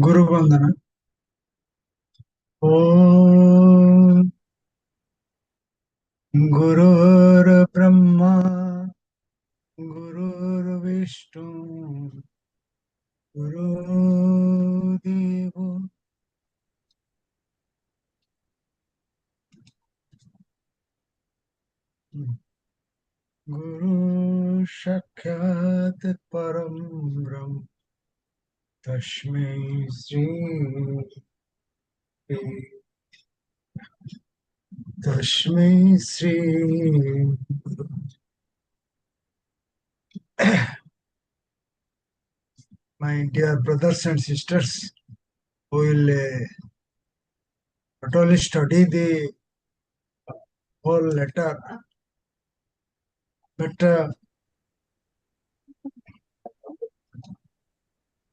Guru Vandana. Om Gurur Brahma Gurur Vishnu Guru Devo Guru Sakshat Param Brahm Tasmai Sri Tasmai Sri. My dear brothers and sisters, who will not only study the whole letter, but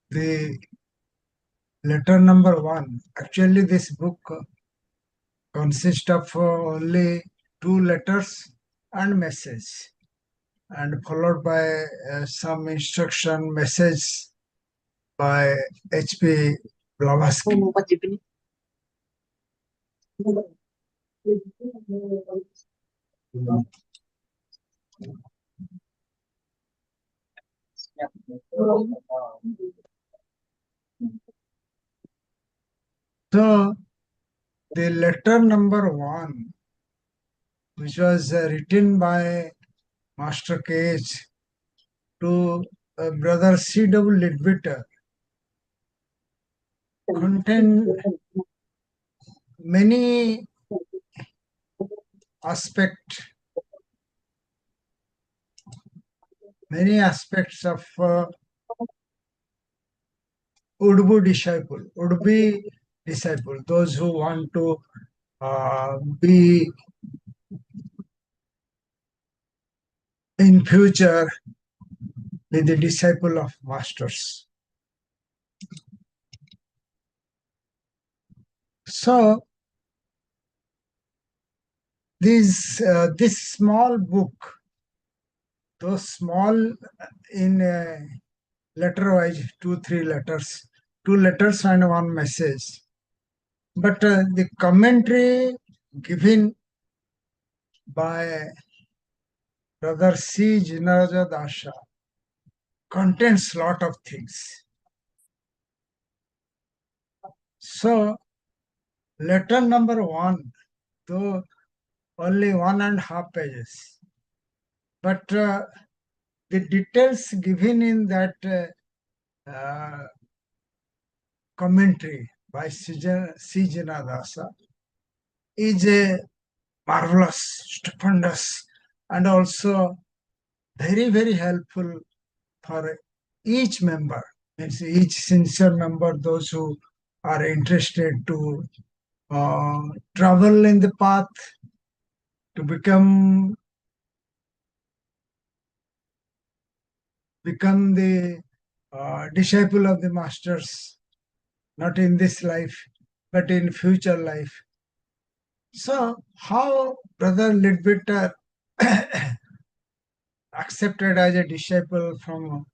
the letter number one. Actually, this book consists of only two letters and message, and followed by some instruction message by H.P. Blavatsky. So, the letter number one, which was written by Master K.H. to Brother C.W. Leadbeater, contain many aspects of would be disciple, those who want to be in future be the disciple of masters. So this small book, though small in letter wise, 2-3 letters, 2 letters and 1 message, but the commentary given by Brother C. Jinaraja Dasha contains lot of things. So letter number one, though only 1.5 pages, but the details given in that commentary by C. Jinadasa is marvelous, stupendous, and also very, very helpful for each member, means each sincere member, those who are interested to travel in the path to become the disciple of the masters, not in this life, but in future life. So how Brother Leadbeater accepted as a disciple from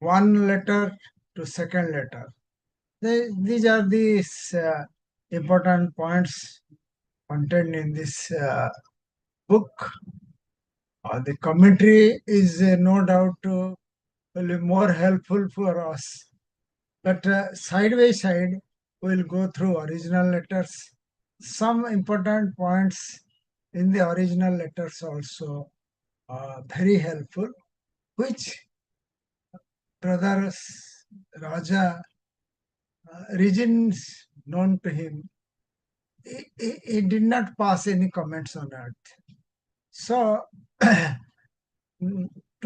one letter to second letter. These are these important points contained in this book. The commentary is no doubt will be more helpful for us. But side by side, we'll go through original letters. Some important points in the original letters also very helpful, which Brother Raja regions known to him, he did not pass any comments on it. So, to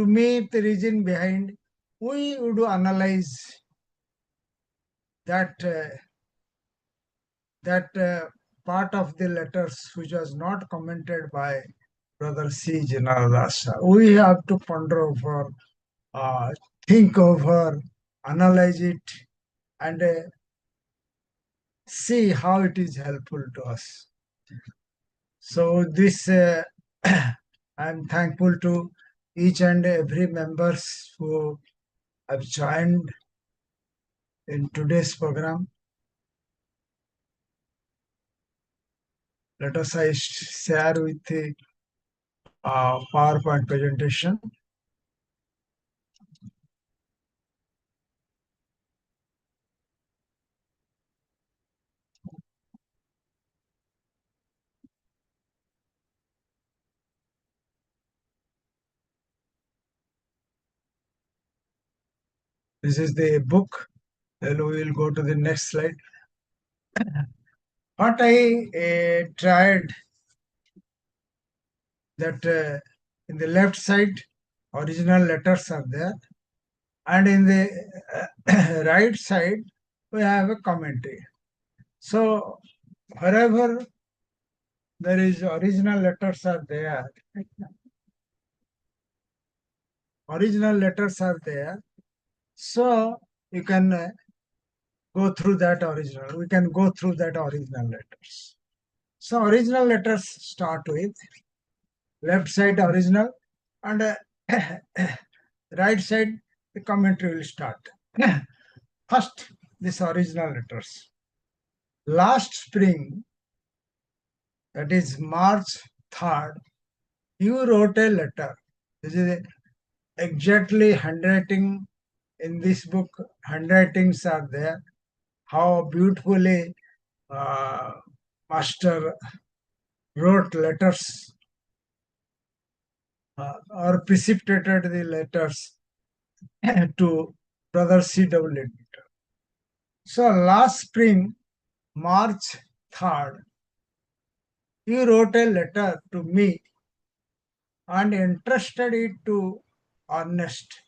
meet the reason behind, we would analyze that part of the letters which was not commented by Brother C. Janardasa. We have to ponder over, think over, analyze it, and see how it is helpful to us. So this, I am thankful to each and every members who have joined in today's program. Let us I share with the PowerPoint presentation. This is the book. Then we will go to the next slide. What I tried that in the left side, original letters are there, and in the right side, we have a commentary. So wherever there is original letters are there, original letters are there, so you can go through that original. We can go through that original letters. So original letters start with left side original, and right side the commentary will start. First, this original letters. Last spring, that is March 3rd, you wrote a letter. This is exactly handwriting in this book. Handwritings are there. How beautifully Master wrote letters or precipitated the letters to Brother C.W. LEADBEATER. So last spring, March 3rd, you wrote a letter to me and entrusted it to Ernest.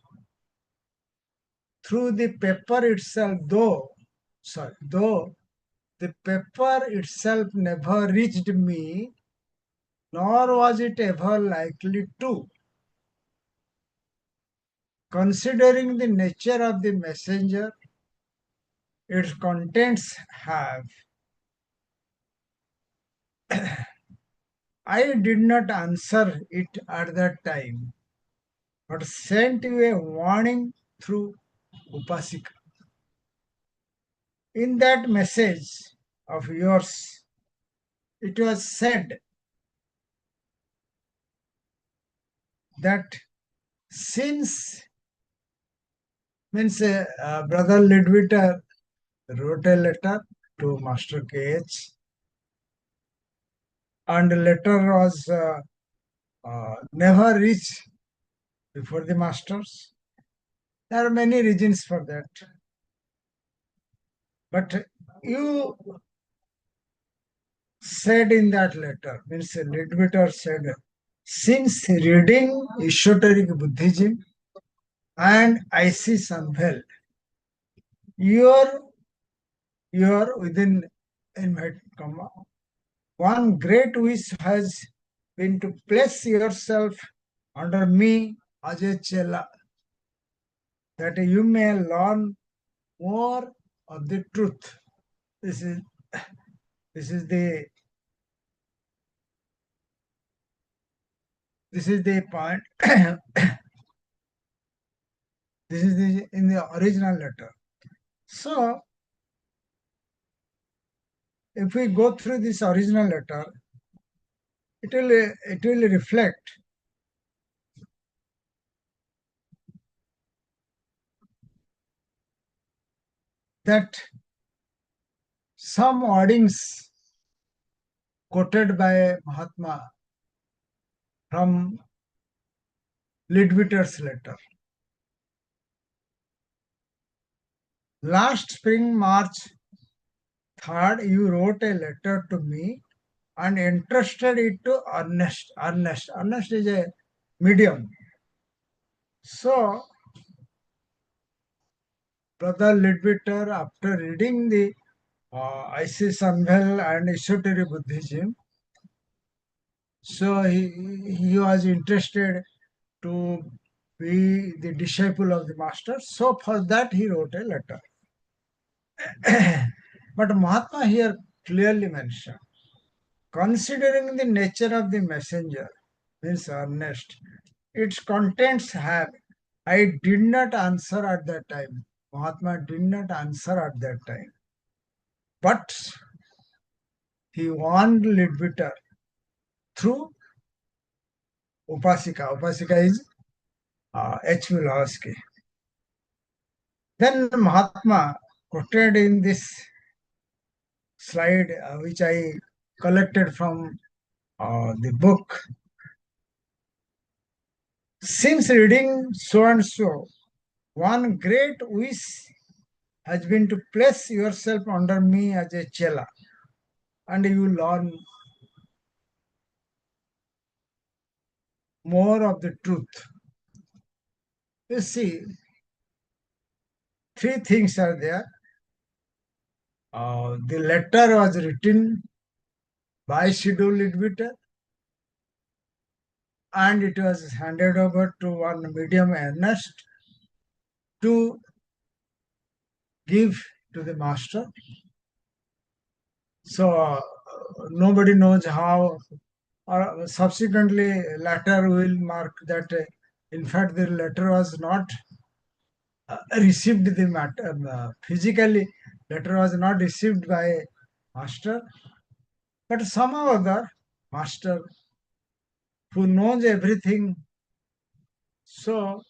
Through the paper itself, though the paper itself never reached me, nor was it ever likely to. Considering the nature of the messenger, its contents have. I did not answer it at that time, but sent you a warning through Upasika. In that message of yours, it was said that since means Brother Leadbeater wrote a letter to Master KH, and the letter was never reached before the masters. There are many reasons for that. But you said in that letter, means Leadbeater said, since reading esoteric Buddhism and I see Sanbhel, your within inverted comma, one great wish has been to place yourself under me as a chela, that you may learn more of the truth. This is this is the this is the point. This is in the original letter. So if we go through this original letter, it will reflect that some wordings quoted by Mahatma from Leadbeater's letter. Last spring, March 3rd, you wrote a letter to me and entrusted it to Ernest. Ernest is a medium. So, Brother Leadbeater, after reading the Isis Sanbhel and Esoteric Buddhism, so he was interested to be the disciple of the master. So for that he wrote a letter. But Mahatma here clearly mentioned, considering the nature of the messenger, means earnest, its contents have. I did not answer at that time. Mahatma did not answer at that time. But he warned Leadbeater through Upasika. Upasika is H. Vilhosky. Then Mahatma quoted in this slide, which I collected from the book. Since reading so and so, one great wish has been to place yourself under me as a chela, and you learn more of the truth. You see, three things are there. The letter was written by Schedule Leadbeater, and it was handed over to one medium Ernest to give to the master. So nobody knows how, or subsequently later will mark that in fact the letter was not received the matter physically, letter was not received by master, but somehow or other master who knows everything, so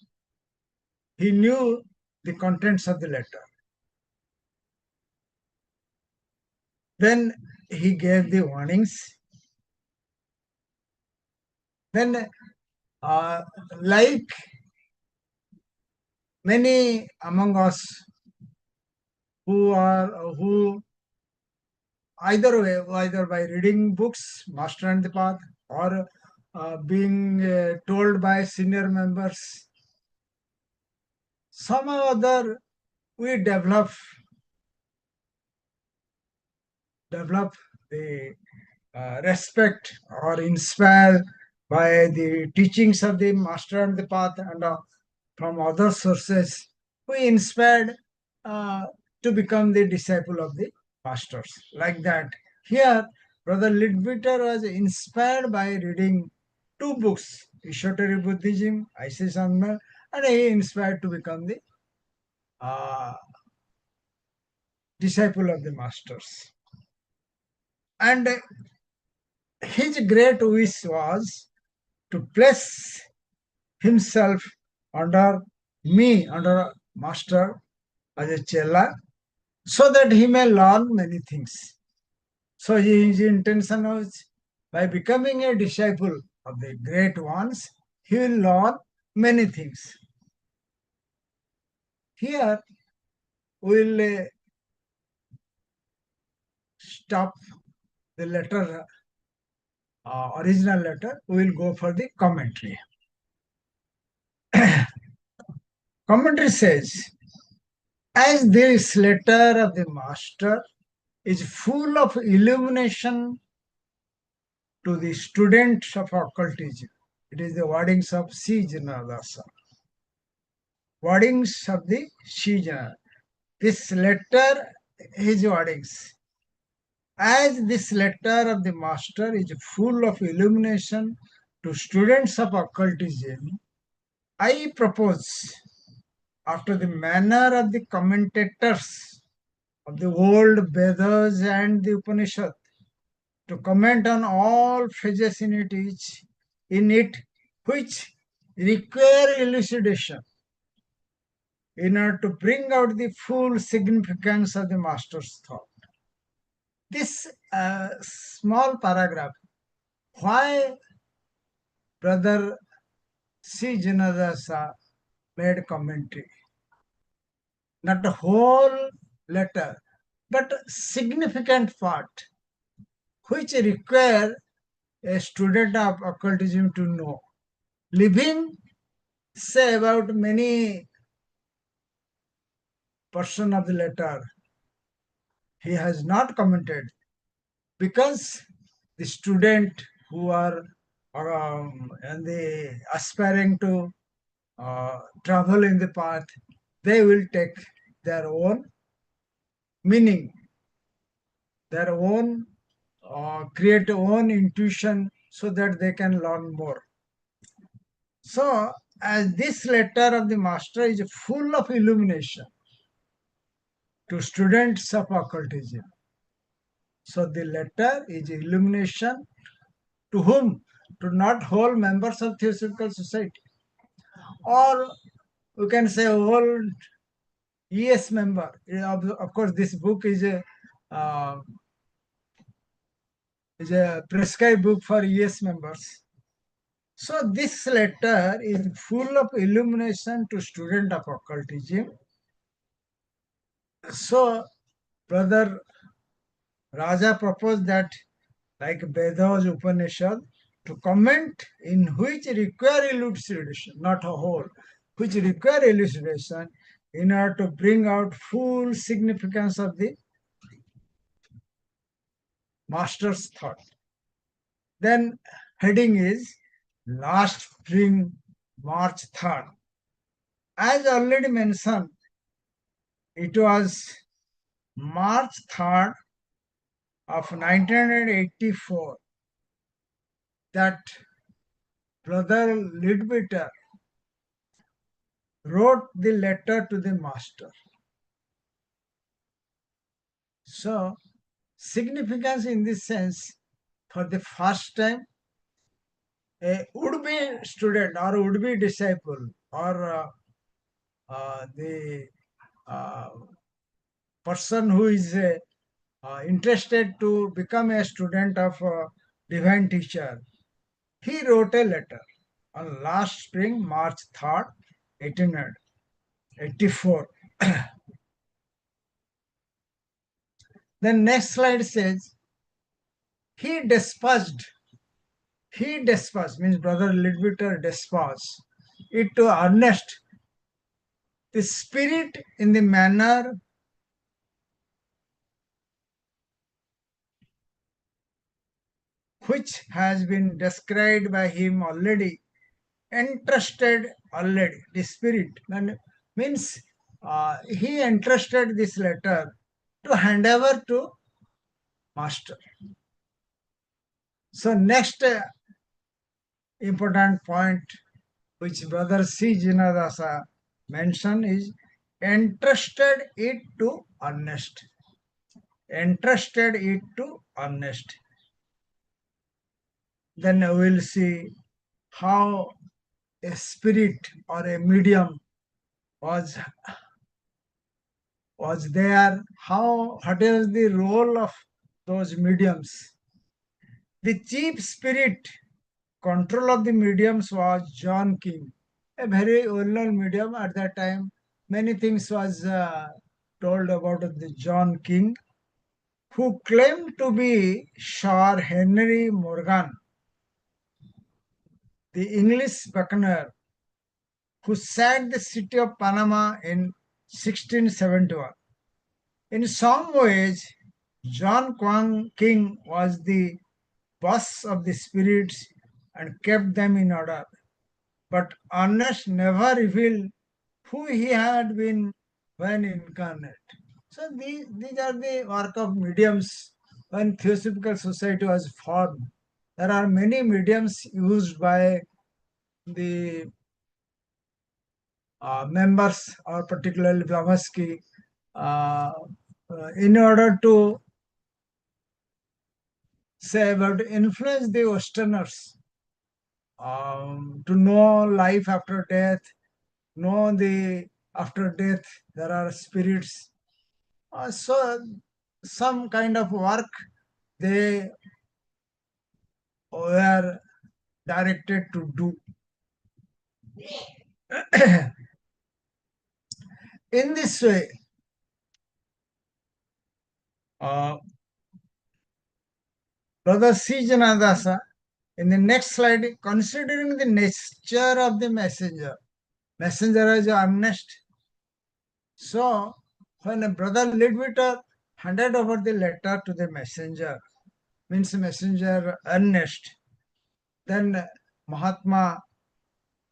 he knew the contents of the letter. Then he gave the warnings. Then uh, like many among us who either way, either by reading books, Master and the Path, or being told by senior members, somehow or other we develop the respect or inspire by the teachings of the Master and the Path, and from other sources, we inspired uh, to become the disciple of the masters. Like that. Here, Brother Leadbeater was inspired by reading two books, Esoteric Buddhism, Isis Anma, and he inspired to become the uh, disciple of the masters. And his great wish was to place himself under me, under master as a chela, so that he may learn many things. So his intention was by becoming a disciple of the great ones, he will learn many things. Here we'll stop the letter, original letter, we will go for the commentary. Commentary says, as this letter of the master is full of illumination to the students of occultism. It is the wordings of C. Janadasa. Wordings of the C. Janadasa. This letter, his wordings. As this letter of the master is full of illumination to students of occultism, I propose, after the manner of the commentators of the old Vedas and the Upanishad, to comment on all phases in it which require elucidation in order to bring out the full significance of the master's thought. This small paragraph, why Brother C. Janadasa made commentary? Not the whole letter, but significant part which require a student of occultism to know. Leaving, say, about many portion of the letter, he has not commented because the student who are and the aspiring to travel in the path, they will take their own meaning, their own create own intuition so that they can learn more. So, as this letter of the master is full of illumination, to students of occultism. So the letter is illumination to whom? To not whole members of Theosophical Society, or we can say whole ES member. Of course, this book uh, is a prescribed book for ES members. So this letter is full of illumination to student of occultism. So Brother Raja proposed that, like Vedas Upanishad, to comment in which require elucidation, not a whole, which require elucidation in order to bring out full significance of the master's thought. Then heading is last spring, March 3rd. As already mentioned, it was March 3rd of 1984 that Brother Leadbeater wrote the letter to the master. So, significance in this sense, for the first time, a would-be student or would-be disciple or the uh, person who is interested to become a student of a divine teacher, he wrote a letter on last spring, March 3rd, 1884. The next slide says, he dispatched, means Brother Leadbeater dispatched it to earnest the spirit in the manner which has been described by him already, entrusted already. The spirit and means he entrusted this letter to hand over to master. So next important point which Brother C. Jinadasa mentioned is entrusted it to earnest. Entrusted it to earnest. Then we will see how a spirit or a medium was there, how what is the role of those mediums. The chief spirit control of the mediums was John King, a very well-known medium at that time. Many things was told about the John King, who claimed to be Sir Henry Morgan, the English buccaneer who sacked the city of Panama in 1671. In some ways, John Quang King was the boss of the spirits and kept them in order. But Ernest never revealed who he had been when incarnate. So these are the work of mediums when Theosophical Society was formed. There are many mediums used by the members, or particularly Blavatsky, uh, in order to say about influence the Westerners to know life after death, know the after death there are spirits. So some kind of work they were directed to do. In this way, Brother C. Janadasa, in the next slide, considering the nature of the messenger is earnest. So, when a Brother Leadbeater handed over the letter to the messenger, means messenger earnest, then Mahatma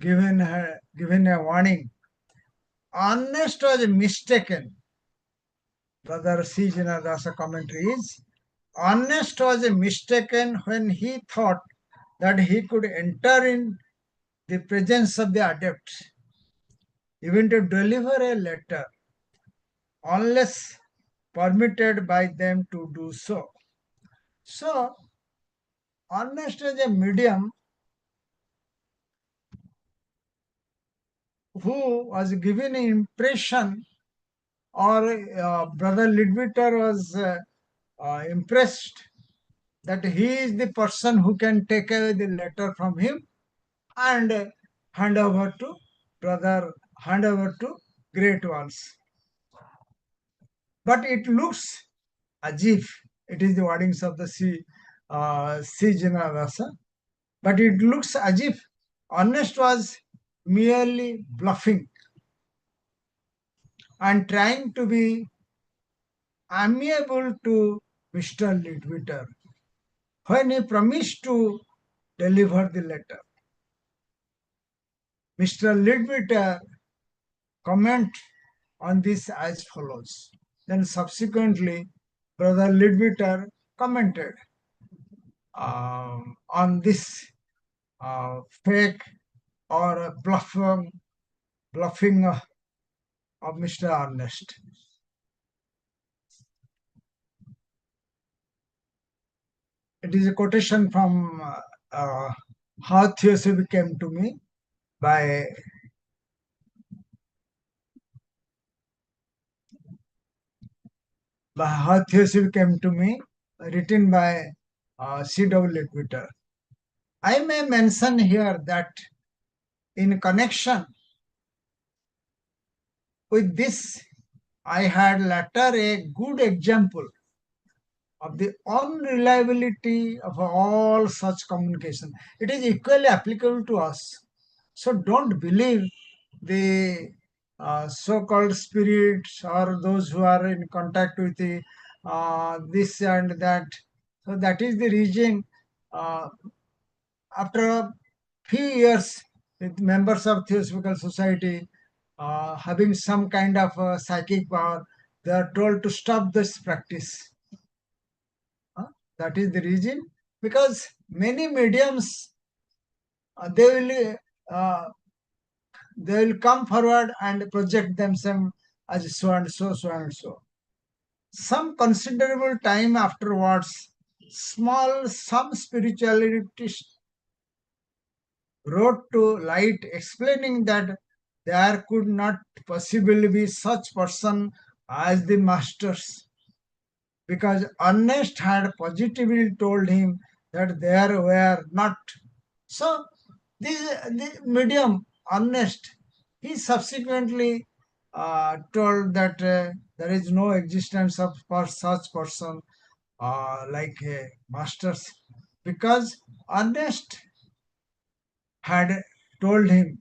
given a warning. Earnest was mistaken. Brother C. Jinadasa commentary is, Earnest was mistaken when he thought that he could enter in the presence of the adepts, even to deliver a letter, unless permitted by them to do so. So, honest as a medium who was given an impression, or Brother Leadbeater was impressed that he is the person who can take away the letter from him and hand over to brother, hand over to great ones. But it looks as if it is the wordings of the C. Generalasa, but it looks as if Ernest was merely bluffing and trying to be amiable to Mr. Leadbeater when he promised to deliver the letter. Mr. Leadbeater comment on this as follows. Then subsequently, Brother Leadbeater commented on this fake or bluffing of Mr. Ernest. It is a quotation from How Theosophy Came to Me by How Theosophy Came to Me, written by C.W. Leadbeater. I may mention here that in connection with this, I had later a good example of the unreliability of all such communication. It is equally applicable to us. So don't believe the so-called spirits or those who are in contact with the this and that. So that is the reason uh, after a few years with members of Theosophical Society having some kind of psychic power, they are told to stop this practice. That is the reason, because many mediums uh, they will uh, they will come forward and project themselves as so and so, so and so. Some considerable time afterwards, some spiritualists wrote to light explaining that there could not possibly be such person as the masters, because Ernest had positively told him that there were not. So the medium Ernest, he subsequently told that there is no existence of for such person like masters, because Ernest had told him.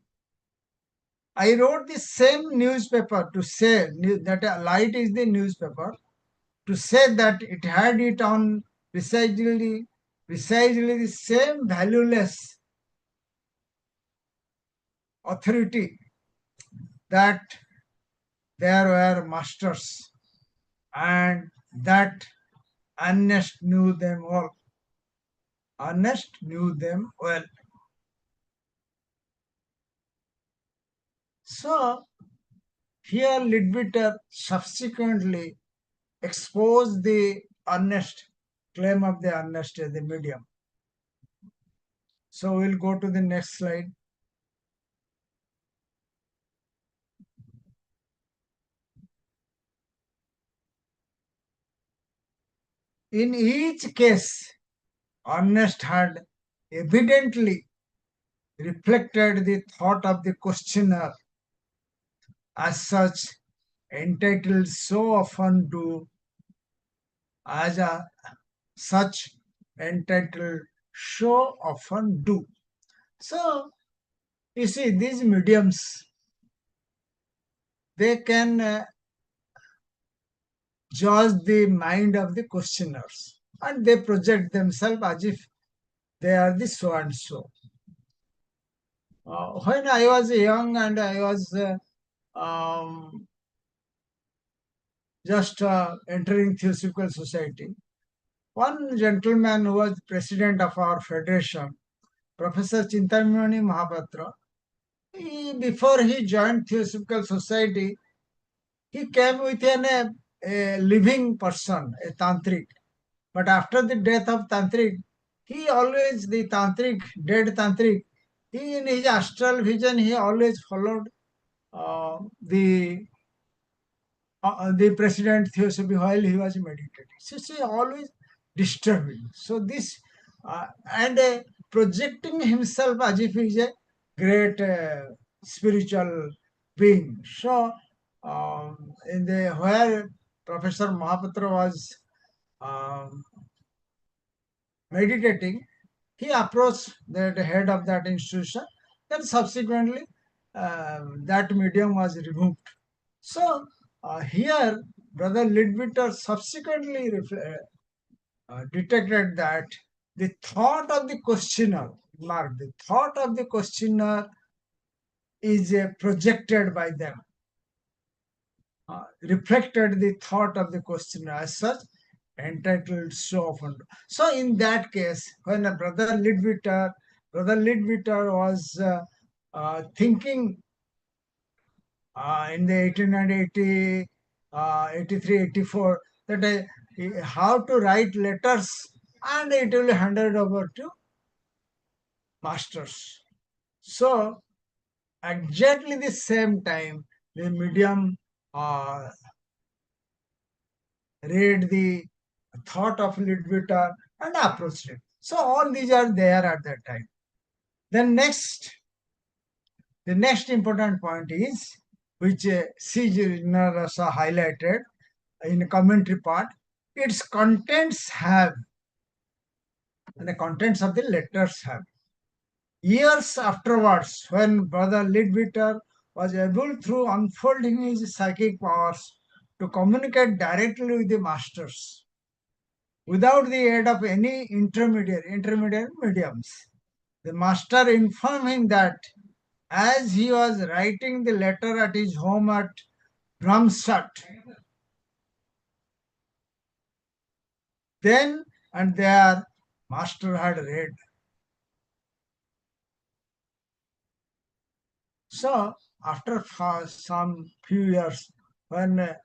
I wrote the same newspaper to say that Light is the newspaper, to say that it had it on precisely the same valueless authority that there were masters and that Ernest knew them all. Ernest knew them well. So here Leadbeater subsequently exposed the Ernest claim of the Ernest as the medium. So we'll go to the next slide. In each case, Ernest had evidently reflected the thought of the questioner, as such entitled so often do, as a such entitled so often do. So you see, these mediums, they can judge the mind of the questioners, and they project themselves as if they are the so and so. When I was young and I was just entering Theosophical Society, one gentleman who was president of our federation, Professor Chintamani Mahapatra, before he joined Theosophical Society, he came with an a living person, a tantric. But after the death of tantric, he always, the tantric, dead tantric, he in his astral vision, he always followed uh, the the president Theosophy while he was meditating. So she always disturbing. So this and projecting himself as if he is a great spiritual being. So in the where Professor Mahapatra was um, meditating, he approached the head of that institution. Then subsequently, that medium was removed. So here, Brother Leadbeater subsequently detected that the thought of the questioner, mark, the thought of the questioner is projected by them, reflected the thought of the questioner as such, entitled so often. So in that case, when a Brother Leadbeater was thinking in the 1880, 83, 84, that how to write letters and it will be handed over to masters. So exactly the same time, the medium uh, read the thought of Leadbeater and approached him. So all these are there at that time. Then the next important point is, which C. Rasa highlighted in the commentary part, its contents have, and the contents of the letters have. Years afterwards, when Brother Leadbeater was able, through unfolding his psychic powers, to communicate directly with the masters without the aid of any intermediate mediums, the master informed him that as he was writing the letter at his home at Brahmsat, then and there, master had read. So, after some few years, when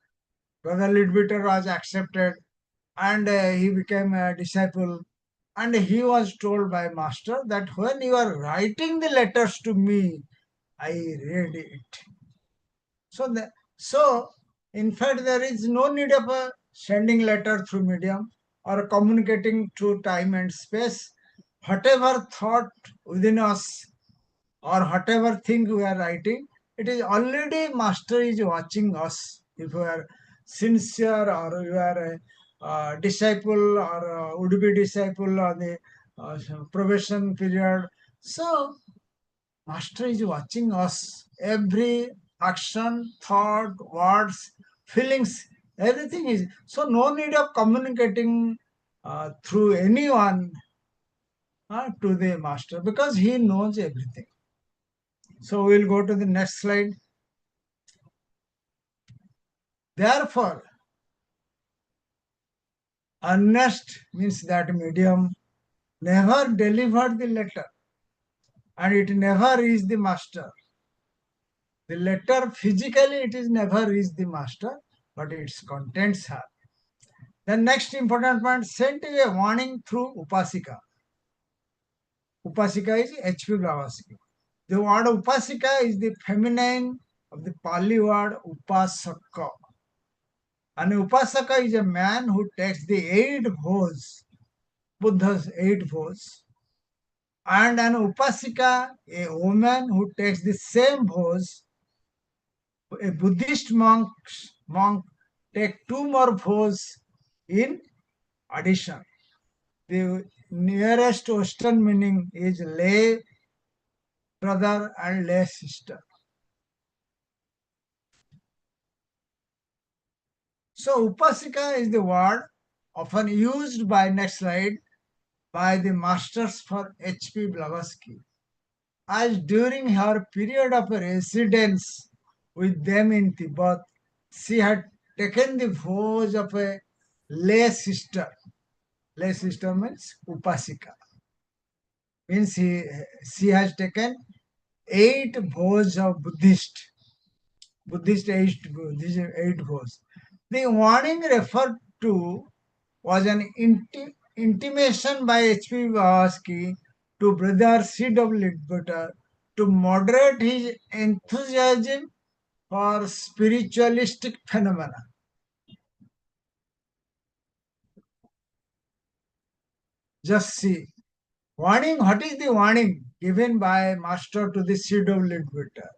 Brother Leadbeater was accepted and he became a disciple, and he was told by Master that when you are writing the letters to me, I read it. So, in fact, there is no need of sending letter through medium or communicating through time and space. Whatever thought within us or whatever thing we are writing, it is already master is watching us. If you are sincere or you are a disciple or would be disciple on the probation period, so master is watching us. Every action, thought, words, feelings, everything is. So no need of communicating through anyone to the master because he knows everything. So we'll go to the next slide. Therefore, earnest means that medium never delivered the letter and it never reached the master. The letter physically it is never reached the master, but its contents have. The next important point, sent a warning through Upasika. Upasika is H.P. Blavatsky. The word Upasika is the feminine of the Pali word Upasaka. An Upasaka is a man who takes the 8 vows, Buddha's 8 vows, and an Upasika, a woman who takes the same vows. A Buddhist monk take 2 more vows in addition. The nearest Western meaning is lay brother and lay sister. So Upasika is the word often used by, next slide, by the masters for H.P. Blavatsky, as during her period of residence with them in Tibet, she had taken the vows of a lay sister. Lay sister means Upasika. Means she has taken 8 vows of Buddhist 8 vows. The warning referred to was an intimation by H.P. Blavatsky to brother C.W. Leadbeater to moderate his enthusiasm for spiritualistic phenomena. Just see. Warning, what is the warning given by Master to the C.W. Leadbeater?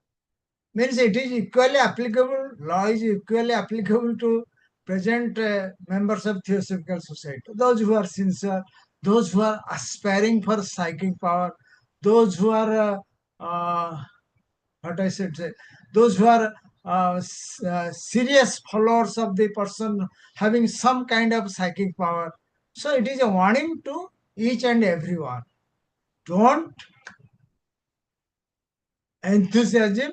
Means it is equally applicable, law is equally applicable to present members of Theosophical Society. Those who are sincere, those who are aspiring for psychic power, those who are, what I should say, those who are serious followers of the person having some kind of psychic power. So it is a warning to each and everyone. Don't enthusiasm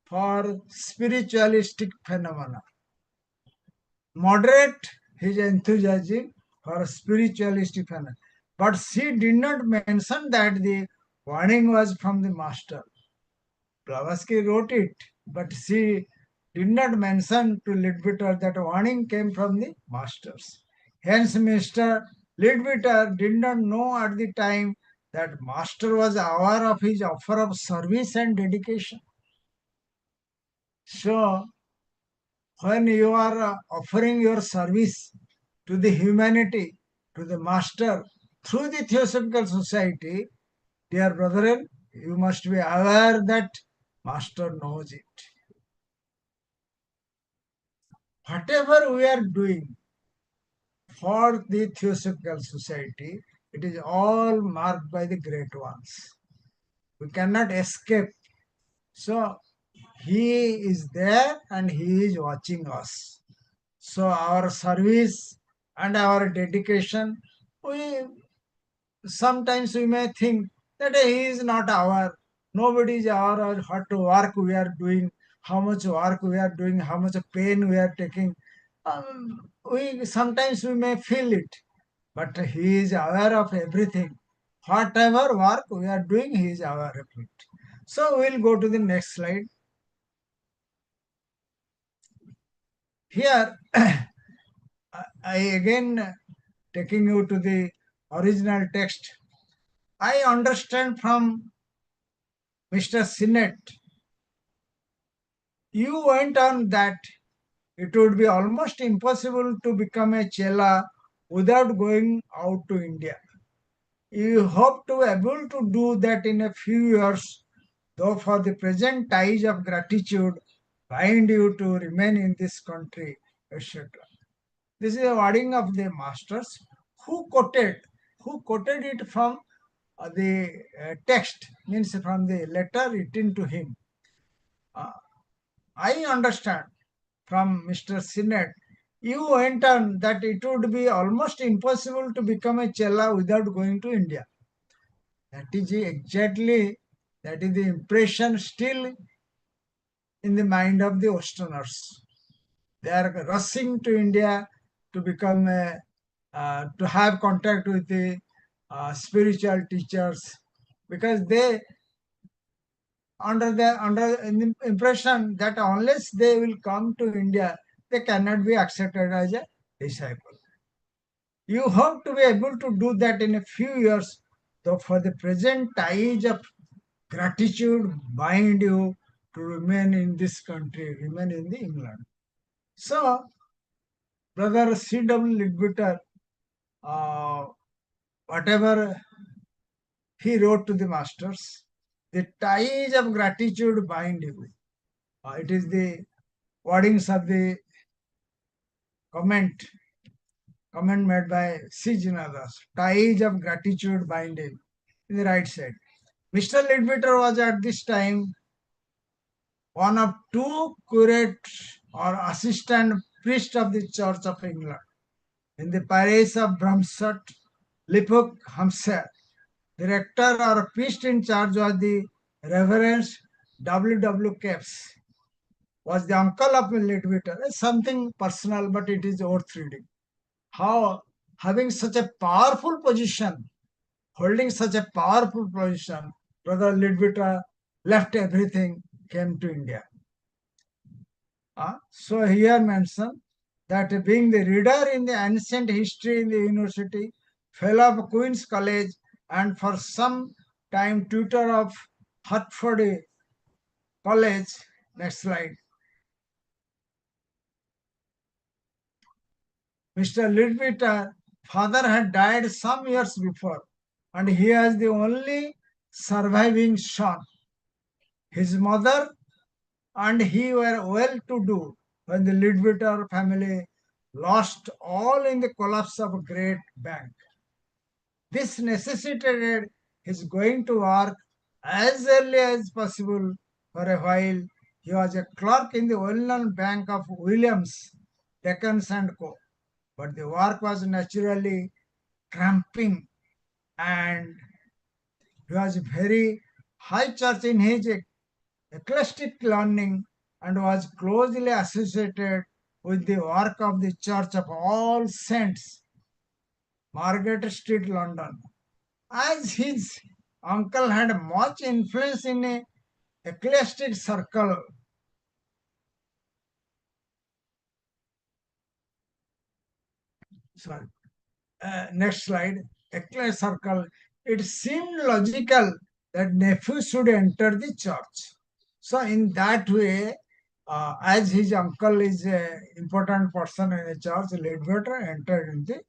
for spiritualistic phenomena. Moderate his enthusiasm for spiritualistic phenomena. But she did not mention that the warning was from the master. Blavatsky wrote it, but she did not mention to Leadbeater that warning came from the masters. Hence, Mr. Leadbeater did not know at the time that master was aware of his offer of service and dedication. So, when you are offering your service to the humanity, to the master, through the Theosophical Society, dear brethren, you must be aware that master knows it. Whatever we are doing for the Theosophical Society, it is all marked by the great ones. We cannot escape. So, he is there and he is watching us. So our service and our dedication, we sometimes we may think that he is not aware. Nobody is aware of what work we are doing, how much work we are doing, how much pain we are taking. We sometimes we may feel it, but he is aware of everything. Whatever work we are doing, he is aware of it. So we'll go to the next slide. Here, I again taking you to the original text. I understand from Mr. Sinnett, you went on that it would be almost impossible to become a chela without going out to India. You hope to be able to do that in a few years, though for the present ties of gratitude bind you to remain in this country, etc. This is a wording of the masters who quoted it from the text, means from the letter written to him. I understand from Mr. Sinnett, you went on that it would be almost impossible to become a chela without going to India. That is exactly, that is the impression still in the mind of the Westerners. They are rushing to India to become a, to have contact with the spiritual teachers, because they under the impression that unless they will come to India, they cannot be accepted as a disciple. You hope to be able to do that in a few years, though for the present ties of gratitude bind you to remain in this country, remain in the England. So, Brother C.W. Leadbeater, uh, whatever he wrote to the masters, the ties of gratitude bind you. It is the wordings of the comment comment made by C. Jinadas. Ties of gratitude bind him in the right side. Mr. Leadbeater was at this time one of two curates or assistant priests of the Church of England in the parish of Bramsat, Liphook, Hampshire. The rector or priest in charge was the Reverend W. W. Capes, was the uncle of Leadbeater. It's something personal, but it is worth reading. How, having such a powerful position, holding such a powerful position, Brother Leadbeater left everything, came to India. So here mentioned, that being the reader in the ancient history in the university, fellow of Queen's College, and for some time tutor of Hertford College. Next slide. Mr. Leadbeater father had died some years before, and he is the only surviving son. His mother and he were well to do when the Leadbeater family lost all in the collapse of a great bank. This necessitated his going to work as early as possible. For a while, he was a clerk in the well-known bank of Williams, Deccans and Co. But the work was naturally cramping, and he was very high church in his eclectic learning and was closely associated with the work of the Church of All Saints, Margaret Street, London. As his uncle had much influence in a ecclesiastic circle, sorry, next slide, ecclesiastic circle, it seemed logical that nephew should enter the church. So in that way, as his uncle is an important person in the church, Leadbeater entered in the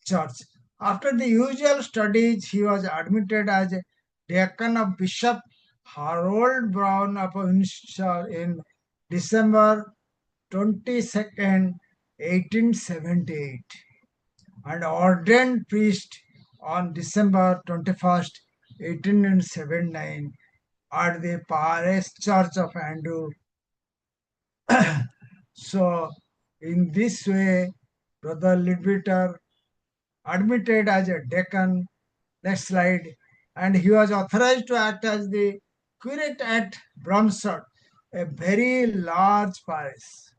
church. After the usual studies, he was admitted as a deacon of Bishop Harold Brown of Windsor in December 22nd, 1878, and ordained priest on December 21st, 1879 at the parish church of Andrew. So, in this way, Brother Leadbeater admitted as a deacon. Next slide. And he was authorized to act as the curate at Bromsford, a very large parish.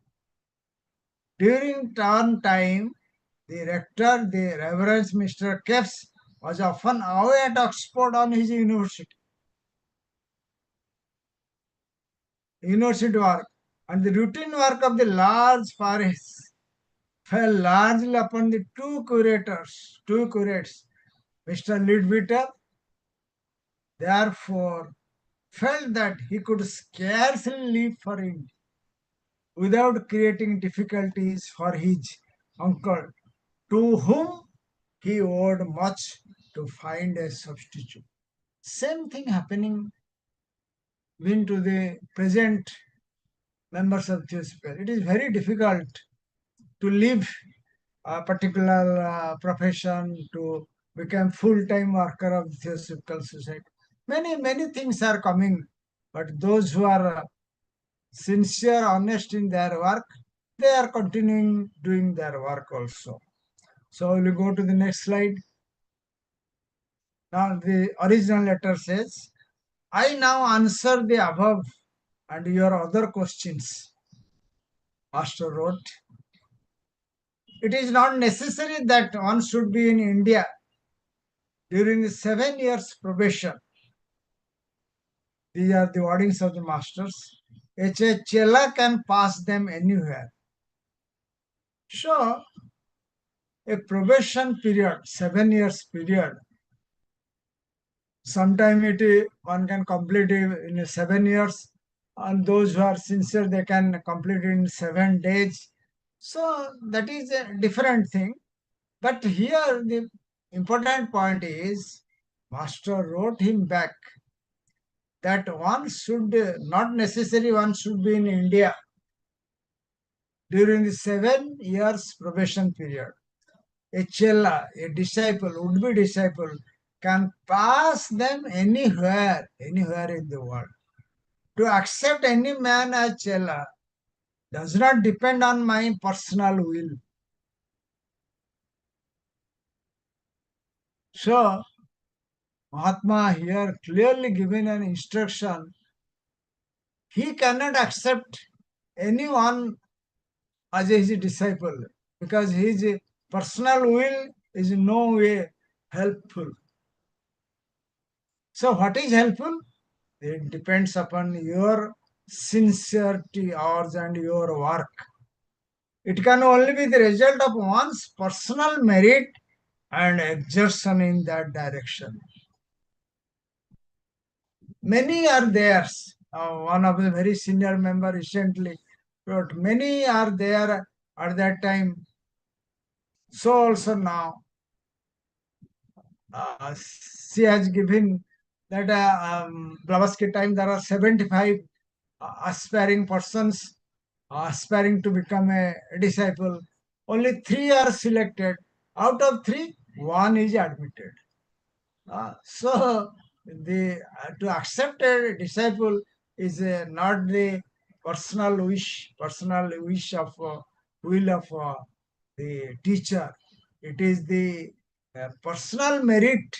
During term time, the rector, the Reverend Mr. Kepps, was often away at Oxford on his university work, and the routine work of the large parish fell largely upon the two curates. Mr. Leadbeater, therefore, felt that he could scarcely live for him without creating difficulties for his uncle, to whom he owed much, to find a substitute. Same thing happening been to the present members of Theosophical. It is very difficult to leave a particular profession to become full-time worker of the Theosophical Society. Many things are coming, but those who are sincere, honest in their work, they are continuing doing their work also. So we'll go to the next slide. Now the original letter says, I now answer the above and your other questions. Master wrote, it is not necessary that one should be in India during the 7 years probation. These are the wordings of the masters. A chela can pass them anywhere. So, a probation period, 7 years period, sometime one can complete it in 7 years, and those who are sincere, they can complete it in 7 days. So that is a different thing. But here the important point is, master wrote him back that one should not necessarily one should be in India during the 7 years probation period. A chela, a disciple, would-be disciple, can pass them anywhere in the world. To accept any man as chela does not depend on my personal will. So, Mahatma here clearly given an instruction. He cannot accept anyone as his disciple because his personal will is in no way helpful. So, what is helpful? It depends upon your sincerity hours and your work. It can only be the result of one's personal merit and exertion in that direction. Many are theirs. One of the very senior member recently wrote, many are there at that time. So also now, she has given that Blavatsky time there are 75 aspiring persons aspiring to become a disciple. Only three are selected. Out of three, one is admitted. So the to accept a disciple is not the personal wish of will of the teacher. It is the personal merit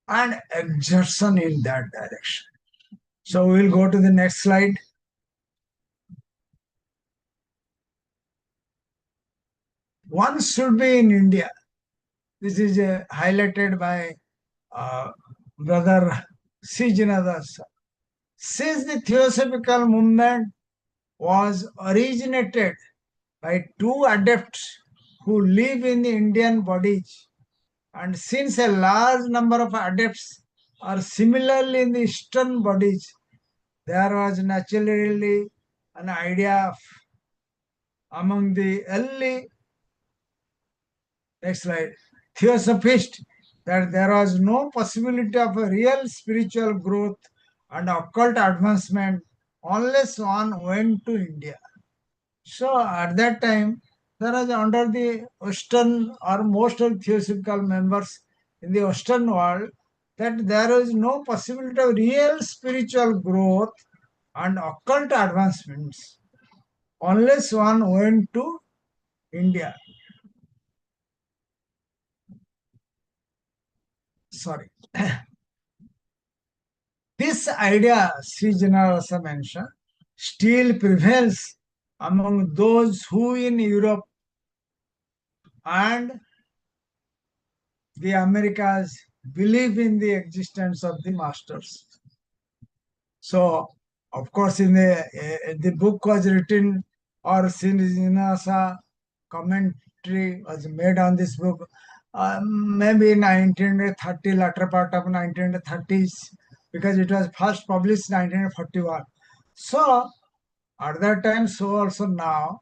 and exertion in that direction. So we'll go to the next slide. One should be in India. This is highlighted by Brother C. Jinadas. Since the Theosophical movement was originated by two adepts who live in the Indian bodies, and since a large number of adepts are similarly in the Eastern bodies, there was naturally an idea among the early, next slide, theosophists that there was no possibility of a real spiritual growth and occult advancement unless one went to India. So at that time, there was under the Western or most of theosophical members in the Western world that there is no possibility of real spiritual growth and occult advancements unless one went to India. Sorry. This idea, Sri Janarasa mentioned, still prevails among those who in Europe and the Americas believe in the existence of the masters. So, of course, in the book was written or Sri Janarasa commentary was made on this book maybe 1930, latter part of 1930s, because it was first published 1941. So at that time, so also now,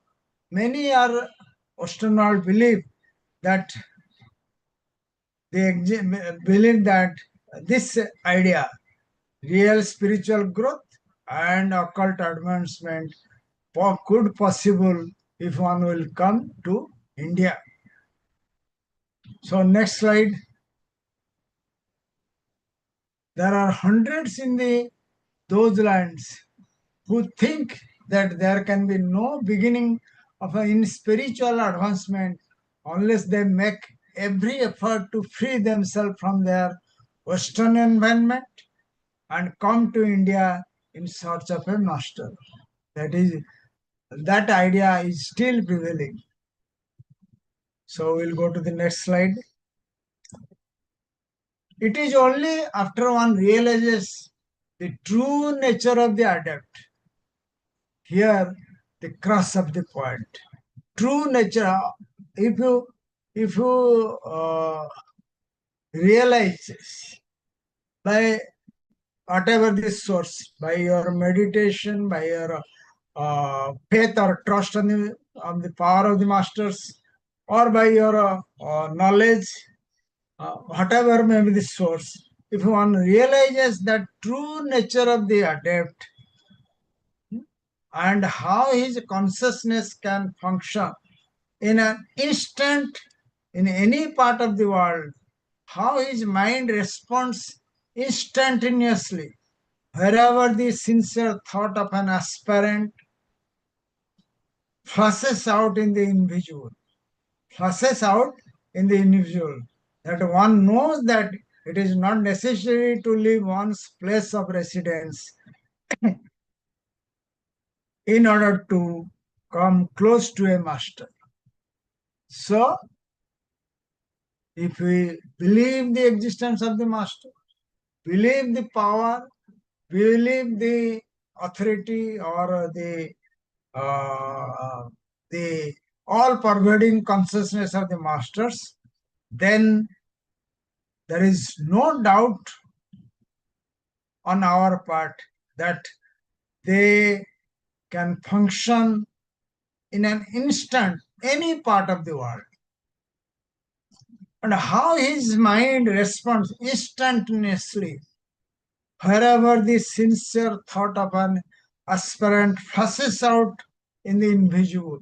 many are Western world believe that believe that this idea, real spiritual growth and occult advancement, could possible if one will come to India. So next slide. There are hundreds in those lands who think that there can be no beginning of in spiritual advancement unless they make every effort to free themselves from their Western environment and come to India in search of a master. That idea is still prevailing. So we'll go to the next slide. It is only after one realizes the true nature of the adept, here the crux of the point. True nature, if you realize by whatever this source, by your meditation, by your faith or trust on the power of the masters, or by your knowledge, whatever may be the source, if one realizes that true nature of the adept and how his consciousness can function in an instant in any part of the world, how his mind responds instantaneously wherever the sincere thought of an aspirant flashes out in the individual, flashes out in the individual, that one knows that it is not necessary to leave one's place of residence in order to come close to a master. So, if we believe the existence of the master, believe the power, believe the authority or the the all-pervading consciousness of the masters, then there is no doubt on our part that they can function in an instant, any part of the world. And how his mind responds instantaneously wherever the sincere thought of an aspirant flashes out in the invisible.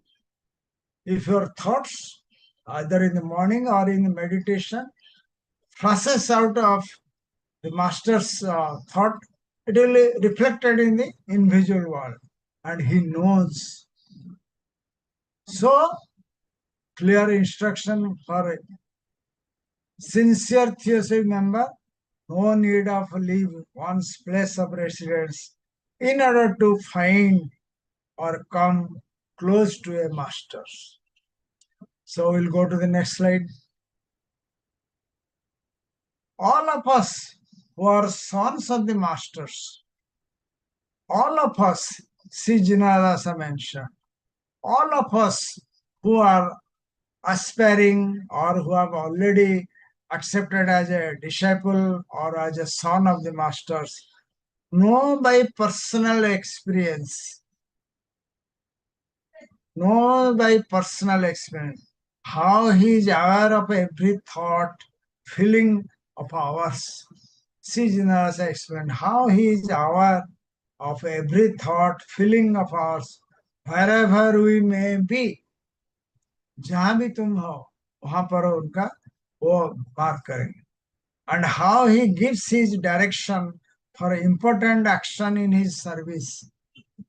If your thoughts, either in the morning or in the meditation, flashes out of the master's thought, it will be reflected in the invisible world. And he knows. So, clear instruction for a sincere theosophic member, no need of leave one's place of residence in order to find or come close to a master. So we'll go to the next slide. All of us who are sons of the masters, all of us, see Jinadasa mentioned, all of us who are aspiring or who have already accepted as a disciple or as a son of the masters, know by personal experience, how he is aware of every thought, feeling of ours. See, Jinasa explained how he is aware of every thought, feeling of ours, wherever we may be. जहां भी तुम हो वहां पर उनका वो बात करेंगे. And how he gives his direction for important action in his service.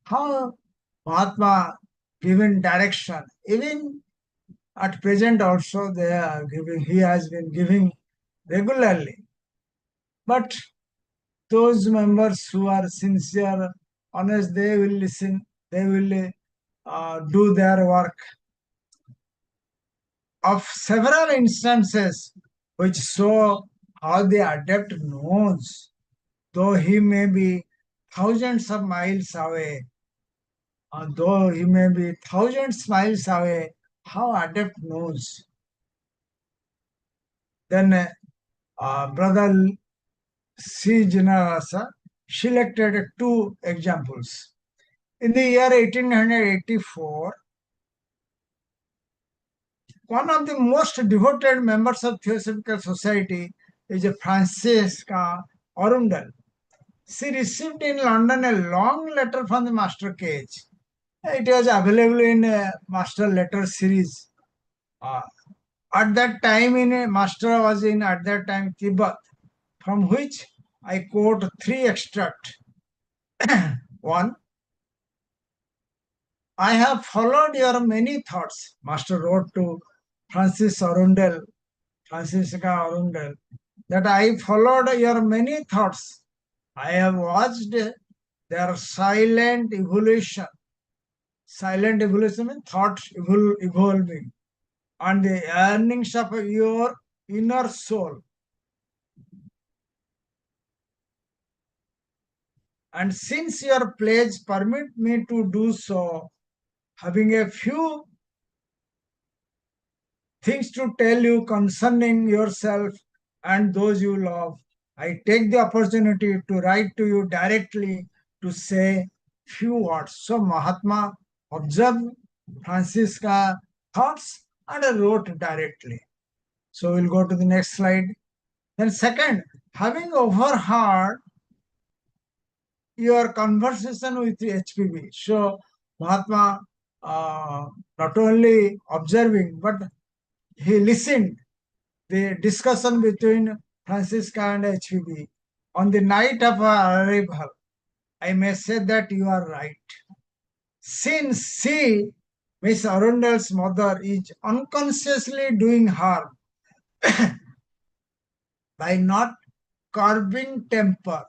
How Mahatma given direction, even at present also they are giving, he has been giving regularly. But those members who are sincere, honest, they will listen, they will do their work. Of several instances which show how the adept knows, though he may be thousands of miles away, how adept knows. Then Brother C. Jinarasa selected two examples. In the year 1884, one of the most devoted members of Theosophical Society is Francisca Arundel. She received in London a long letter from the Master Cage. It was available in a Master Letter series. At that time, Master was in at that time Tibet, from which I quote three extracts. One, I have followed your many thoughts, Master wrote to Francisca Arundel, that I followed your many thoughts. I have watched their silent evolution. Silent evolution means thoughts evolving, and the yearnings of your inner soul. And since your pledge permit me to do so, having a few things to tell you concerning yourself and those you love, I take the opportunity to write to you directly to say few words. So Mahatma observed Francisca thoughts and wrote directly. So we'll go to the next slide. Then second, having overheard your conversation with HPB. So Mahatma not only observing, but he listened the discussion between Francisca and HPB on the night of our arrival. I may say that you are right. Since she, Miss Arundel's mother, is unconsciously doing harm by not curbing temper.